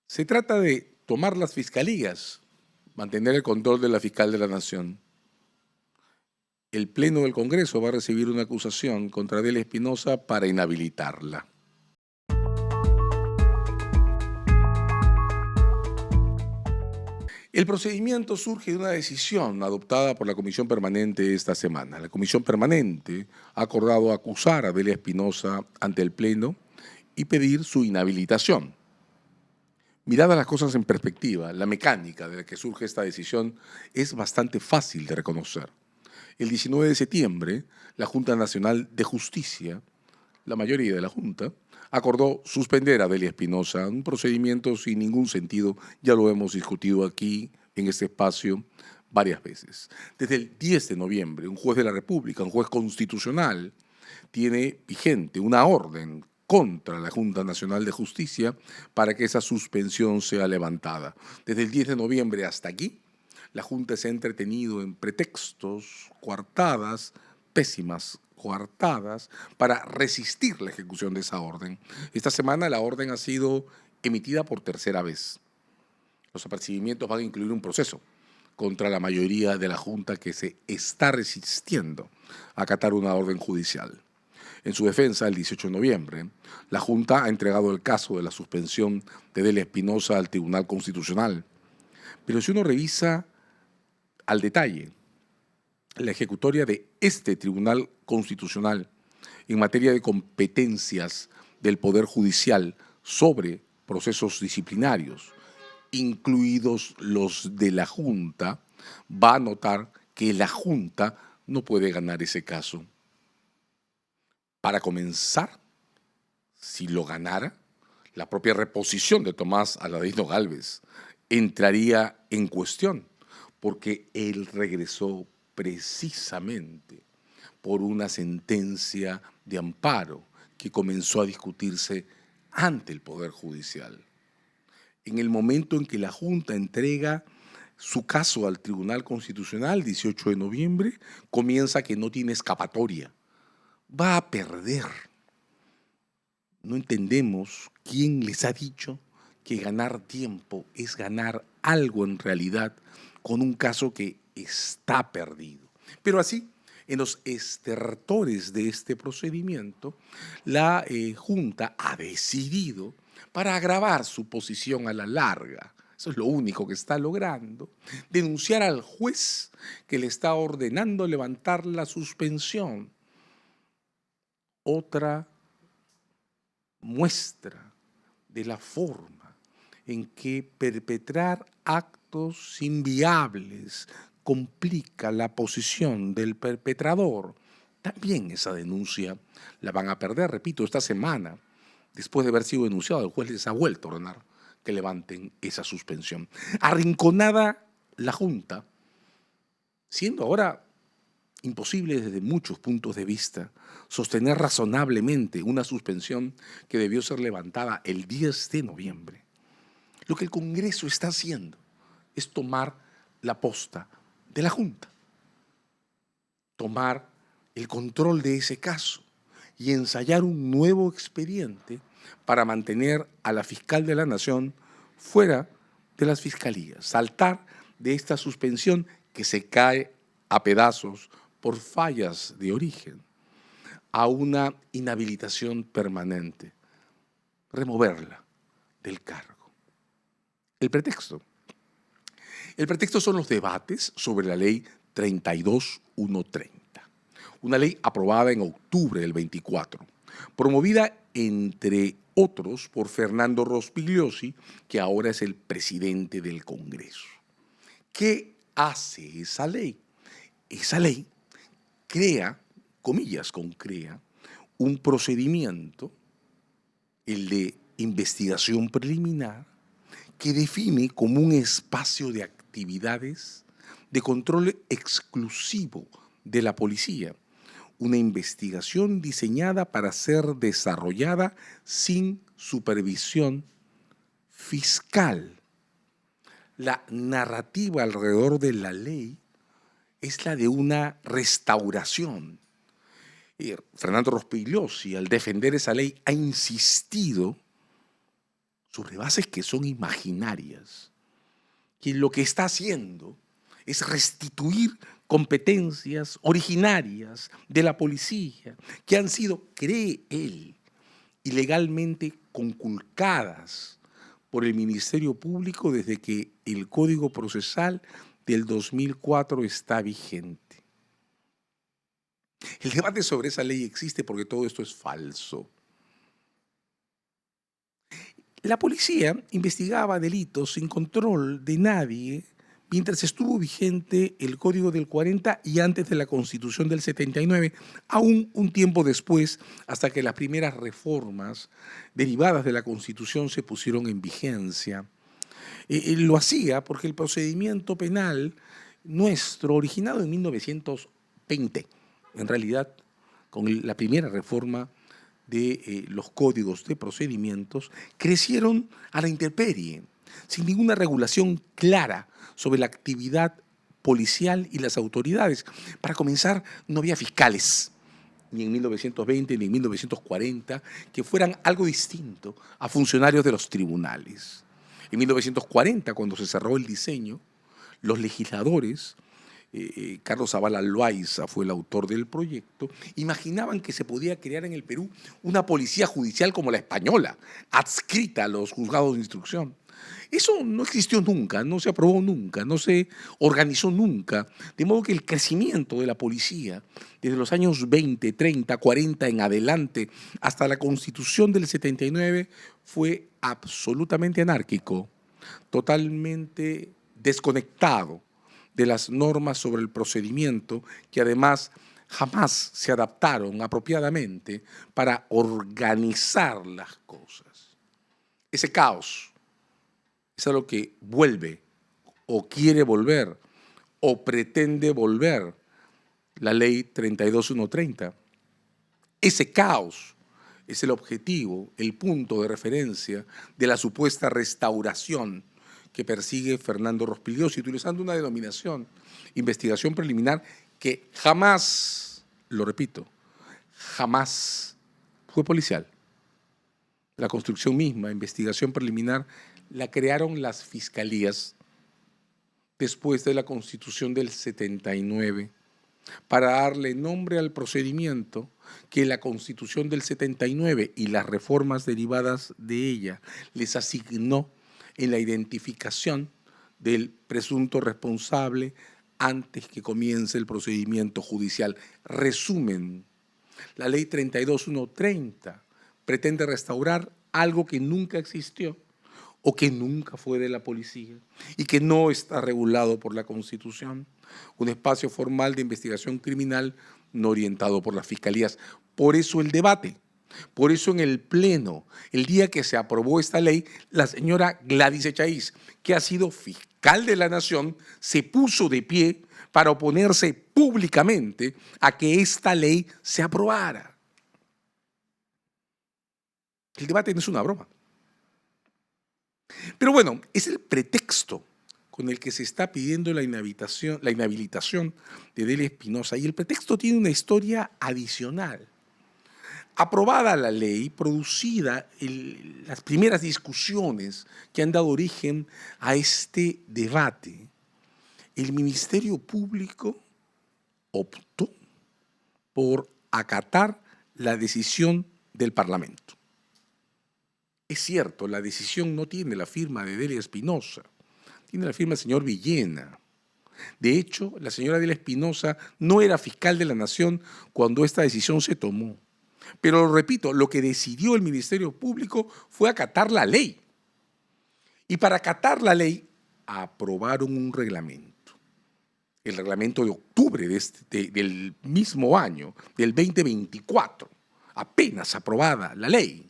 Se trata de tomar las fiscalías, mantener el control de la fiscal de la Nación. El Pleno del Congreso va a recibir una acusación contra Adela Espinosa para inhabilitarla. El procedimiento surge de una decisión adoptada por la Comisión Permanente esta semana. La Comisión Permanente ha acordado acusar a Adela Espinosa ante el Pleno y pedir su inhabilitación. Miradas las cosas en perspectiva, la mecánica de la que surge esta decisión es bastante fácil de reconocer. El 19 de septiembre, la Junta Nacional de Justicia, la mayoría de la Junta, acordó suspender a Adela Espinosa, un procedimiento sin ningún sentido, ya lo hemos discutido aquí en este espacio varias veces. Desde el 10 de noviembre, un juez de la República, un juez constitucional, tiene vigente una orden contra la Junta Nacional de Justicia para que esa suspensión sea levantada. Desde el 10 de noviembre hasta aquí, la Junta se ha entretenido en pretextos, coartadas, pésimas coartadas, para resistir la ejecución de esa orden. Esta semana la orden ha sido emitida por tercera vez. Los apercibimientos van a incluir un proceso contra la mayoría de la Junta que se está resistiendo a acatar una orden judicial. En su defensa, el 18 de noviembre, la Junta ha entregado el caso de la suspensión de Adela Espinosa al Tribunal Constitucional. Pero si uno revisa al detalle la ejecutoria de este Tribunal Constitucional en materia de competencias del Poder Judicial sobre procesos disciplinarios, incluidos los de la Junta, va a notar que la Junta no puede ganar ese caso. Para comenzar, si lo ganara, la propia reposición de Tomás Aladino Gálvez entraría en cuestión, porque él regresó precisamente por una sentencia de amparo que comenzó a discutirse ante el Poder Judicial. En el momento en que la Junta entrega su caso al Tribunal Constitucional, 18 de noviembre, comienza que no tiene escapatoria. Va a perder. No entendemos quién les ha dicho que ganar tiempo es ganar algo en realidad con un caso que está perdido. Pero así, en los estertores de este procedimiento, la Junta ha decidido, para agravar su posición a la larga, eso es lo único que está logrando, denunciar al juez que le está ordenando levantar la suspensión. Otra muestra de la forma en que perpetrar actos inviables complica la posición del perpetrador. También esa denuncia la van a perder, repito, esta semana. Después de haber sido denunciado, el juez les ha vuelto a ordenar que levanten esa suspensión. Arrinconada la Junta, siendo ahora imposible desde muchos puntos de vista sostener razonablemente una suspensión que debió ser levantada el 10 de noviembre. Lo que el Congreso está haciendo es tomar la posta de la Junta, tomar el control de ese caso y ensayar un nuevo expediente para mantener a la fiscal de la Nación fuera de las fiscalías, saltar de esta suspensión que se cae a pedazos por fallas de origen, a una inhabilitación permanente, removerla del cargo. El pretexto son los debates sobre la ley 32130, una ley aprobada en octubre del 24, promovida entre otros por Fernando Rospigliosi, que ahora es el presidente del Congreso. ¿Qué hace esa ley? Esa ley crea, comillas con crea, un procedimiento, el de investigación preliminar, que define como un espacio de actividades de control exclusivo de la policía, una investigación diseñada para ser desarrollada sin supervisión fiscal. La narrativa alrededor de la ley es la de una restauración. Fernando Rospigliosi, al defender esa ley, ha insistido sobre bases que son imaginarias, que lo que está haciendo es restituir competencias originarias de la policía que han sido, cree él, ilegalmente conculcadas por el Ministerio Público desde que el Código Procesal del 2004 está vigente. El debate sobre esa ley existe porque todo esto es falso. La policía investigaba delitos sin control de nadie mientras estuvo vigente el Código del 40 y antes de la Constitución del 79, aún un tiempo después, hasta que las primeras reformas derivadas de la Constitución se pusieron en vigencia. Lo hacía porque el procedimiento penal nuestro, originado en 1920, en realidad, con la primera reforma de los códigos de procedimientos, crecieron a la intemperie, sin ninguna regulación clara sobre la actividad policial y las autoridades. Para comenzar, no había fiscales, ni en 1920 ni en 1940, que fueran algo distinto a funcionarios de los tribunales. En 1940, cuando se cerró el diseño, los legisladores, Carlos Zavala Loaiza fue el autor del proyecto, imaginaban que se podía crear en el Perú una policía judicial como la española, adscrita a los juzgados de instrucción. Eso no existió nunca, no se aprobó nunca, no se organizó nunca, de modo que el crecimiento de la policía desde los años 20, 30, 40 en adelante hasta la Constitución del 79 fue absolutamente anárquico, totalmente desconectado de las normas sobre el procedimiento, que además jamás se adaptaron apropiadamente para organizar las cosas. Ese caos es a lo que vuelve o quiere volver o pretende volver la ley 32130. Ese caos es el objetivo, el punto de referencia de la supuesta restauración que persigue Fernando Rospigliosi, utilizando una denominación, investigación preliminar, que jamás, lo repito, jamás fue policial. La construcción misma, investigación preliminar, la crearon las fiscalías después de la Constitución del 79 para darle nombre al procedimiento que la Constitución del 79 y las reformas derivadas de ella les asignó en la identificación del presunto responsable antes que comience el procedimiento judicial. Resumen, la ley 32130 pretende restaurar algo que nunca existió o que nunca fue de la policía y que no está regulado por la Constitución, un espacio formal de investigación criminal no orientado por las fiscalías. Por eso el debate. Por eso en el Pleno, el día que se aprobó esta ley, la señora Gladys Echaíz, que ha sido fiscal de la Nación, se puso de pie para oponerse públicamente a que esta ley se aprobara. El debate no es una broma. Pero bueno, es el pretexto con el que se está pidiendo la inhabilitación de Delia Espinosa, y el pretexto tiene una historia adicional. Aprobada la ley, producida las primeras discusiones que han dado origen a este debate, el Ministerio Público optó por acatar la decisión del Parlamento. Es cierto, la decisión no tiene la firma de Delia Espinosa, tiene la firma del señor Villena. De hecho, la señora Delia Espinosa no era fiscal de la Nación cuando esta decisión se tomó. Pero, repito, lo que decidió el Ministerio Público fue acatar la ley. Y para acatar la ley, aprobaron un reglamento. El reglamento de octubre del mismo año, del 2024, apenas aprobada la ley.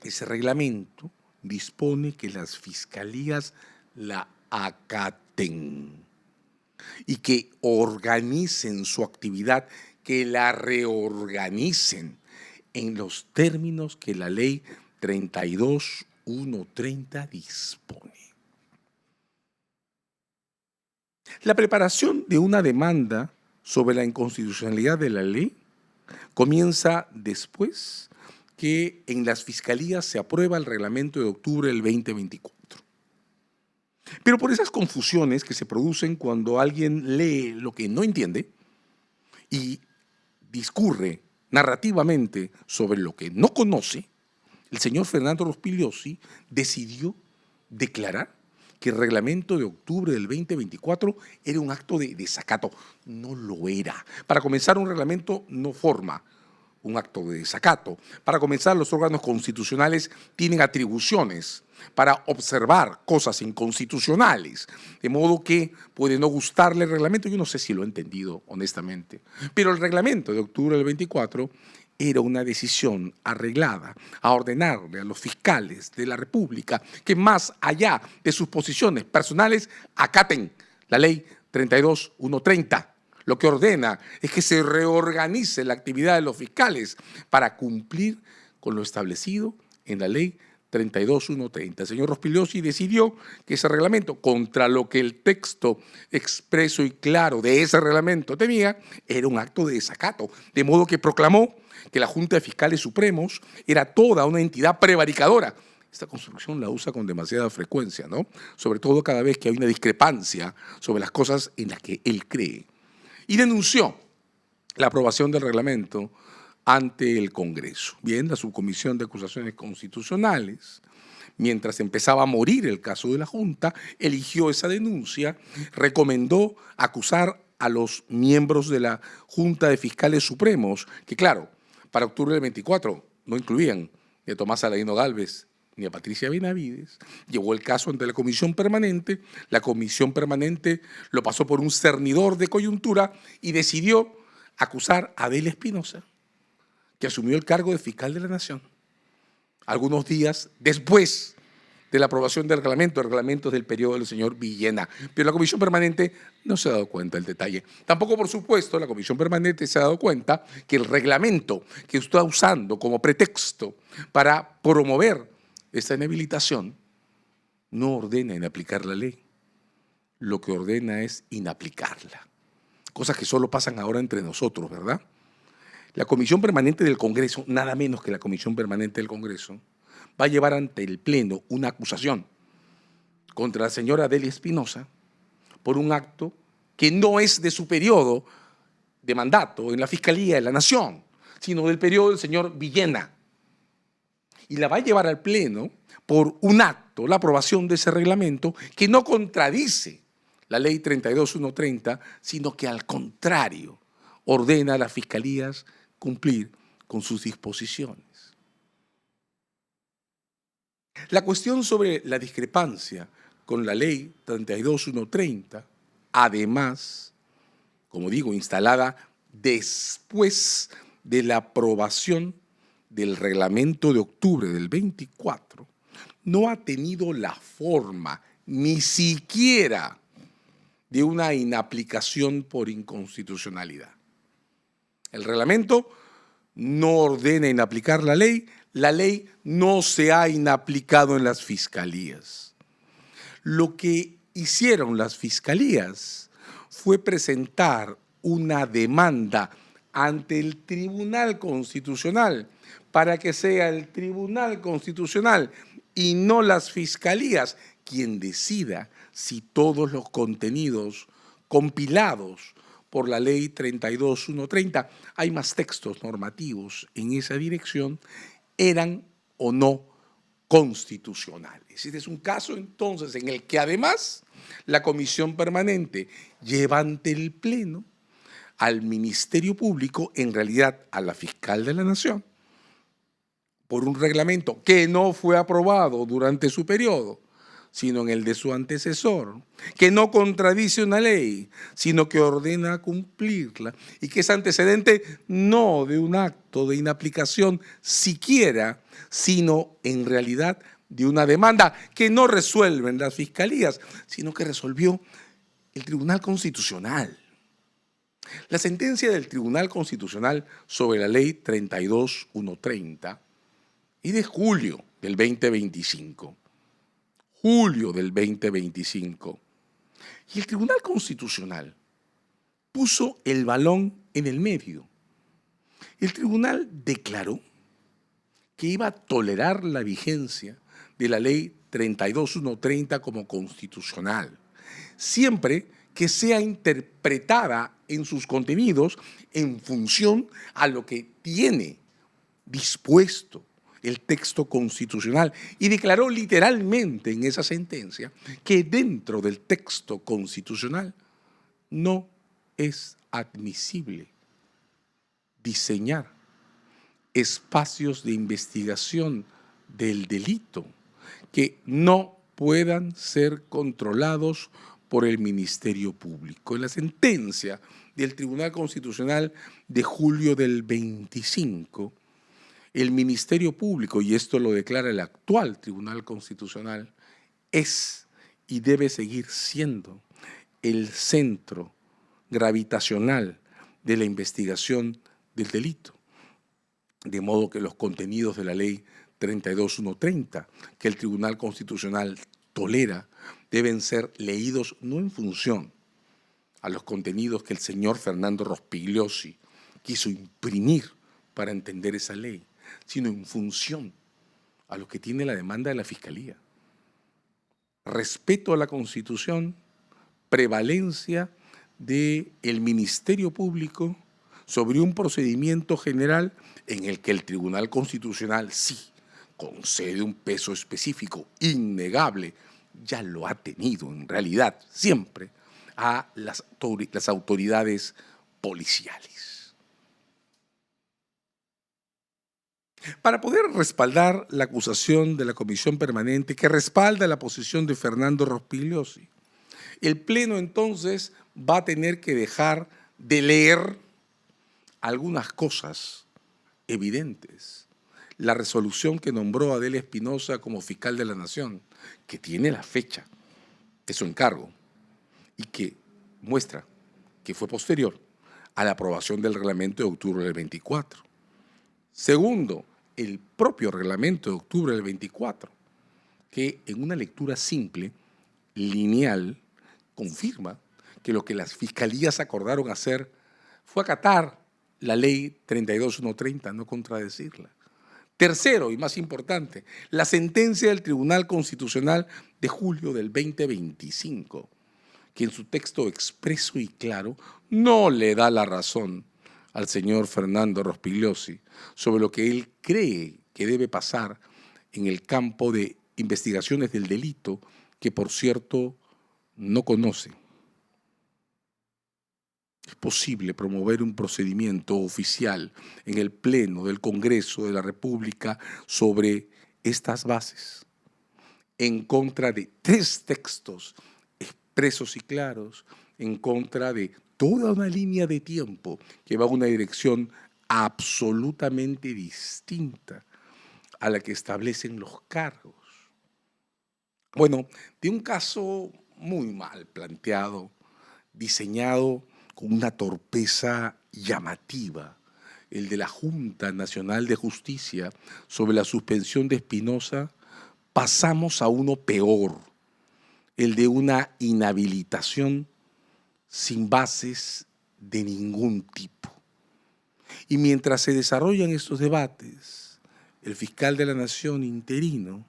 Ese reglamento dispone que las fiscalías la acaten y que organicen su actividad, que la reorganicen en los términos que la ley 32130 dispone. La preparación de una demanda sobre la inconstitucionalidad de la ley comienza después que en las fiscalías se aprueba el reglamento de octubre del 2024. Pero por esas confusiones que se producen cuando alguien lee lo que no entiende y discurre narrativamente sobre lo que no conoce, el señor Fernando Rospigliosi decidió declarar que el reglamento de octubre del 2024 era un acto de desacato. No lo era. Para comenzar, un reglamento no forma un acto de desacato. Para comenzar, los órganos constitucionales tienen atribuciones para observar cosas inconstitucionales, de modo que puede no gustarle el reglamento. Yo no sé si lo he entendido honestamente, pero el reglamento de octubre del 24 era una decisión arreglada a ordenarle a los fiscales de la República que más allá de sus posiciones personales acaten la ley 32130. Lo que ordena es que se reorganice la actividad de los fiscales para cumplir con lo establecido en la ley 32130. El señor Rospigliosi decidió que ese reglamento, contra lo que el texto expreso y claro de ese reglamento tenía, era un acto de desacato, de modo que proclamó que la Junta de Fiscales Supremos era toda una entidad prevaricadora. Esta construcción la usa con demasiada frecuencia, ¿no? Sobre todo cada vez que hay una discrepancia sobre las cosas en las que él cree. Y denunció la aprobación del reglamento ante el Congreso. Bien, la Subcomisión de Acusaciones Constitucionales, mientras empezaba a morir el caso de la Junta, eligió esa denuncia, recomendó acusar a los miembros de la Junta de Fiscales Supremos, que claro, para octubre del 24 no incluían ni a Tomás Aladino Gálvez ni a Patricia Benavides. Llevó el caso ante la Comisión Permanente. La Comisión Permanente lo pasó por un cernidor de coyuntura y decidió acusar a Adelia Espinosa, que asumió el cargo de fiscal de la Nación algunos días después de la aprobación del reglamento del periodo del señor Villena. Pero la Comisión Permanente no se ha dado cuenta del detalle. Tampoco, por supuesto, la Comisión Permanente se ha dado cuenta que el reglamento que está usando como pretexto para promover esta inhabilitación no ordena inaplicar la ley. Lo que ordena es inaplicarla. Cosas que solo pasan ahora entre nosotros, ¿verdad? La Comisión Permanente del Congreso, nada menos que la Comisión Permanente del Congreso, va a llevar ante el Pleno una acusación contra la señora Adelia Espinosa por un acto que no es de su periodo de mandato en la Fiscalía de la Nación, sino del periodo del señor Villena. Y la va a llevar al Pleno por un acto, la aprobación de ese reglamento, que no contradice la ley 32130, sino que al contrario ordena a las fiscalías cumplir con sus disposiciones. La cuestión sobre la discrepancia con la ley 32130, además, como digo, instalada después de la aprobación del reglamento de octubre del 24, no ha tenido la forma ni siquiera de una inaplicación por inconstitucionalidad. El reglamento no ordena inaplicar la ley no se ha inaplicado en las fiscalías. Lo que hicieron las fiscalías fue presentar una demanda ante el Tribunal Constitucional para que sea el Tribunal Constitucional y no las fiscalías quien decida si todos los contenidos compilados por la ley 32130, hay más textos normativos en esa dirección, eran o no constitucionales. Este es un caso entonces en el que además la Comisión Permanente lleva ante el Pleno al Ministerio Público, en realidad a la Fiscal de la Nación, por un reglamento que no fue aprobado durante su periodo, sino en el de su antecesor, que no contradice una ley, sino que ordena cumplirla, y que es antecedente no de un acto de inaplicación siquiera, sino en realidad de una demanda que no resuelven las fiscalías, sino que resolvió el Tribunal Constitucional. La sentencia del Tribunal Constitucional sobre la ley 32130 es de julio del 2025. Julio del 2025. Y el Tribunal Constitucional puso el balón en el medio. El tribunal declaró que iba a tolerar la vigencia de la ley 32130 como constitucional, siempre que sea interpretada en sus contenidos en función a lo que tiene dispuesto el texto constitucional, y declaró literalmente en esa sentencia que dentro del texto constitucional no es admisible diseñar espacios de investigación del delito que no puedan ser controlados por el Ministerio Público. En la sentencia del Tribunal Constitucional de julio del 25, el Ministerio Público, y esto lo declara el actual Tribunal Constitucional, es y debe seguir siendo el centro gravitacional de la investigación del delito. De modo que los contenidos de la ley 32130, que el Tribunal Constitucional tolera, deben ser leídos no en función a los contenidos que el señor Fernando Rospigliosi quiso imprimir para entender esa ley, sino en función a lo que tiene la demanda de la Fiscalía. Respeto a la Constitución, prevalencia del Ministerio Público sobre un procedimiento general en el que el Tribunal Constitucional sí concede un peso específico innegable, ya lo ha tenido en realidad siempre, a las autoridades policiales. Para poder respaldar la acusación de la Comisión Permanente que respalda la posición de Fernando Rospigliosi, el Pleno entonces va a tener que dejar de leer algunas cosas evidentes. La resolución que nombró a Adelia Espinosa como fiscal de la Nación, que tiene la fecha de su encargo y que muestra que fue posterior a la aprobación del reglamento de octubre del 24. Segundo, el propio reglamento de octubre del 24, que en una lectura simple, lineal, confirma que lo que las fiscalías acordaron hacer fue acatar la ley 32130, no contradecirla. Tercero, y más importante, la sentencia del Tribunal Constitucional de julio del 2025, que en su texto expreso y claro no le da la razón al señor Fernando Rospigliosi sobre lo que él cree que debe pasar en el campo de investigaciones del delito, que por cierto no conoce. Es posible promover un procedimiento oficial en el Pleno del Congreso de la República sobre estas bases, en contra de 3 textos expresos y claros, en contra de toda una línea de tiempo que va a una dirección absolutamente distinta a la que establecen los cargos. Bueno, de un caso muy mal planteado, diseñado con una torpeza llamativa, el de la Junta Nacional de Justicia sobre la suspensión de Espinosa, pasamos a uno peor, el de una inhabilitación sin bases de ningún tipo. Y mientras se desarrollan estos debates, el fiscal de la Nación interino,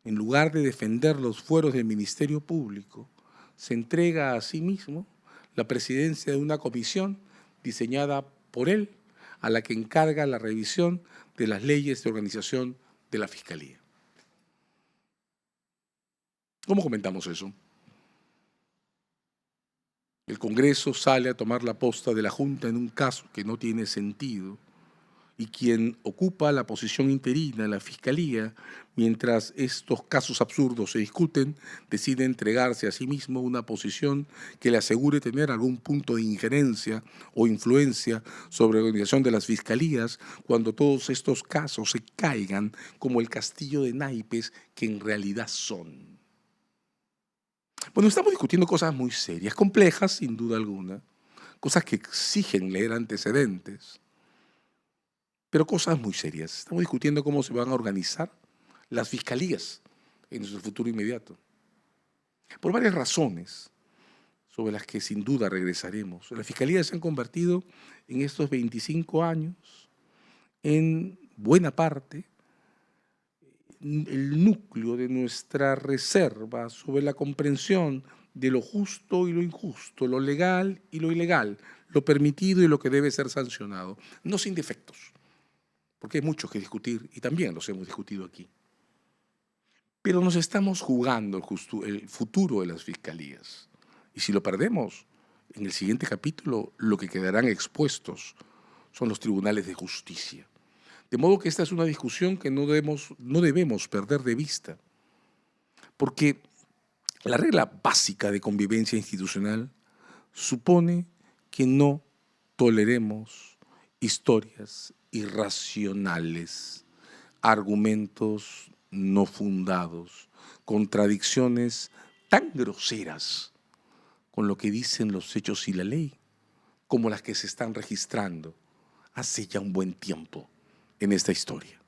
en lugar de defender los fueros del Ministerio Público, se entrega a sí mismo la presidencia de una comisión diseñada por él, a la que encarga la revisión de las leyes de organización de la Fiscalía. ¿Cómo comentamos eso? El Congreso sale a tomar la posta de la Junta en un caso que no tiene sentido, y quien ocupa la posición interina, la Fiscalía, mientras estos casos absurdos se discuten, decide entregarse a sí mismo una posición que le asegure tener algún punto de injerencia o influencia sobre la organización de las fiscalías, cuando todos estos casos se caigan como el castillo de naipes que en realidad son. Bueno, estamos discutiendo cosas muy serias, complejas sin duda alguna, cosas que exigen leer antecedentes, pero cosas muy serias. Estamos discutiendo cómo se van a organizar las fiscalías en su futuro inmediato. Por varias razones, sobre las que sin duda regresaremos. Las fiscalías se han convertido en estos 25 años en buena parte, el núcleo de nuestra reserva sobre la comprensión de lo justo y lo injusto, lo legal y lo ilegal, lo permitido y lo que debe ser sancionado, no sin defectos, porque hay mucho que discutir y también los hemos discutido aquí. Pero nos estamos jugando el futuro de las fiscalías. Y si lo perdemos, en el siguiente capítulo lo que quedarán expuestos son los tribunales de justicia. De modo que esta es una discusión que no debemos perder de vista, porque la regla básica de convivencia institucional supone que no toleremos historias irracionales, argumentos no fundados, contradicciones tan groseras con lo que dicen los hechos y la ley, como las que se están registrando hace ya un buen tiempo en esta historia.